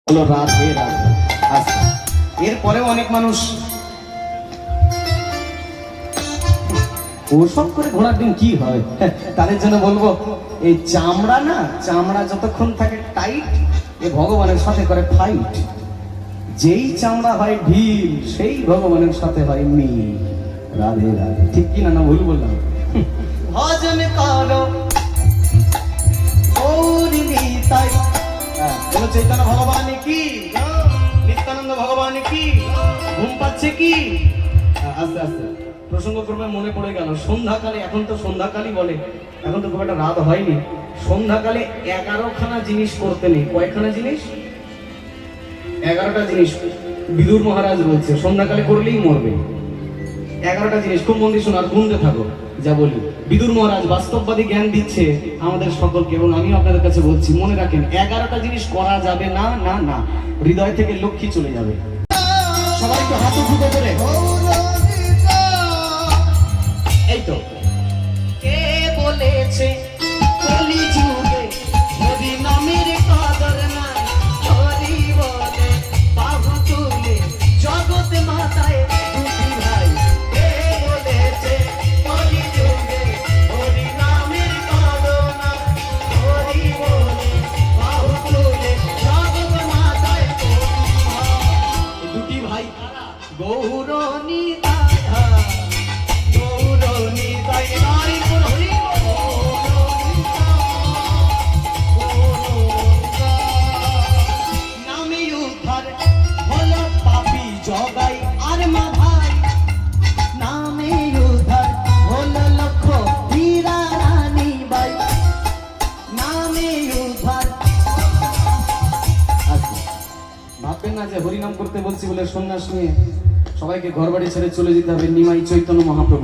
হলো রাধে রাধে। আচ্ছা, এরপরেও অনেক মানুষ ওসব করে ঘোড়ার ডিম কি হয়, তাদের জন্য বলবো এই চামড়া না, চামড়া যতক্ষণ থাকে টাইট এ ভগবানের সাথে করে ফাইট। যেই চামড়া হয় ঢিল সেই ভগবানের সাথে হয় মিল। রাধে রাধে। ঠিক কি না? না ভুল বললাম? ভজন করো গৌরী নিতাই। বলো চৈতন্য ভগবান কি, নিত্যানন্দ ভগবান কি, ঘুম পাচ্ছে কি? আস্তে আস্তে প্রসঙ্গক্রমে মনে পড়ে গেল সন্ধ্যাকালে, এখন তো সন্ধ্যাকালই বলে, এখন তো খুব একটা রাত হয়নি। সন্ধ্যাকালে 11খানা জিনিস করতে নেই। কয়খানা জিনিস? 11টা জিনিস বিদুর মহারাজ বলছে সন্ধ্যাকালে করলেই মরবে। 11টা জিনিস, খুব মন দিয়ে শোনো আর গুনতে থাকো যা বলি। বিদুর মহারাজ বাস্তববাদী জ্ঞান দিচ্ছে আমাদের সকলকে, এবং আমিও আপনাদের কাছে বলছি মনে রাখেন 11টা জিনিস করা যাবে না, না না, হৃদয় থেকে লক্ষ্মী চলে যাবে। সবাই একটু হাত উঠে করে এই তো। কে বলেছে কলিযুগে হরি নামের কদর নাই, হরি বলে বাহু তুলে জগৎ মাতায় দুটি ভাই। কে বলেছে কলিযুগে হরি নামের কদর নাই, হরি বলে বাহু তুলে জগৎ মাতায় দুটি ভাই। গৌরনী জগাই আর মাথায় নামে উধার হলো লক্ষ হীরা রানী বাই, নামে উধার। ভাববেন না যে হরিনাম করতে বলছি বলে সন্ন্যাস নিয়ে সবাইকে ঘর বাড়ি ছেড়ে চলে যেতে হবে নিমাই চৈতন্য মহাপ্রভু।